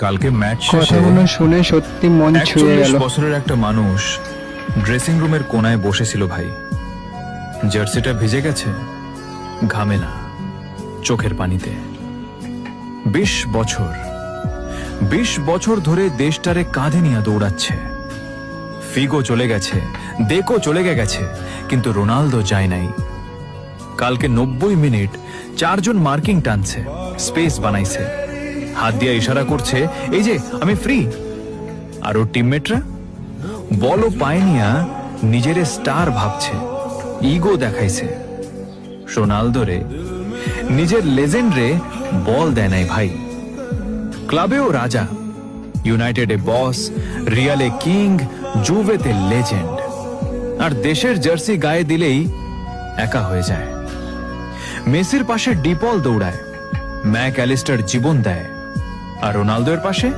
কালকে ম্যাচ শেষে কথাগুলো শুনে সত্যি মন ছুঁয়ে 41 গেল। বছরের একটা মানুষ ড্রেসিং রুমের কোনায় বসেছিল ভাই। জার্সিটা ভিজে গেছে, ঘামে না, চোখের পানিতে। 20 বছর ধরে দেশটারে কাঁধে নিয়ে দৌড়াচ্ছে। ফিগো চলে গেছে, দেখো চলে গেছে, কিন্তু রোনালদো যায় নাই। কালকে 90 মিনিট 4 জন মার্কিং টানছে, স্পেস বানাইছে, হাত দিয়ে ইশারা করছে, এই যে আমি ফ্রি। আর ওর টিমমেটরা বলও পায়নিয়া নিজের স্টার ভাবছে, ইগো দেখাইছে। রোনালদো রে, নিজের লেজেন্ড রে বল দেয় নাই ভাই। ক্লাবেও রাজা, ইউনাইটেডে বস, রিয়ালে কিং, জুভেতে লেজেন্ড। আর দেশের জার্সি গায়ে দিলেই একা হয়ে যায়। মেসির পাশে ডিপল দৌড়ায়, ম্যাক অ্যালিস্টার জীবন দেয়, আর রোনালদোর পাশে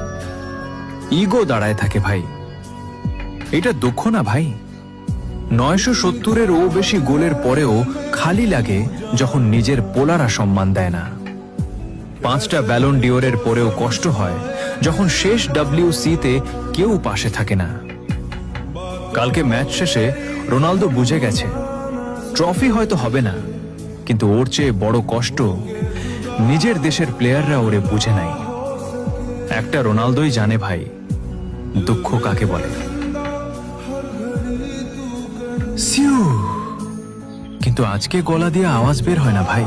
ইগো দাঁড়ায় থাকে ভাই। এটা দুঃখ না ভাই? 970-এর বেশি গোলের পরেও খালি লাগে যখন নিজের পোলারা সম্মান দেয় না। 5টা ব্যালন ডিওরের পরেও কষ্ট হয় যখন শেষ WC-তে কেউ পাশে থাকে না। কালকে ম্যাচ শেষে রোনালদো বুঝে গেছে, ট্রফি হয়তো হবে না, কিন্তু ওর চেয়ে বড় কষ্ট নিজের দেশের প্লেয়াররা ওরে বুঝে নাই। একটা রোনালদোই জানে ভাই, দুঃখ কাকে বলে। সিউ, কিন্তু আজকে গলা দিয়ে আওয়াজ বের হয় না ভাই।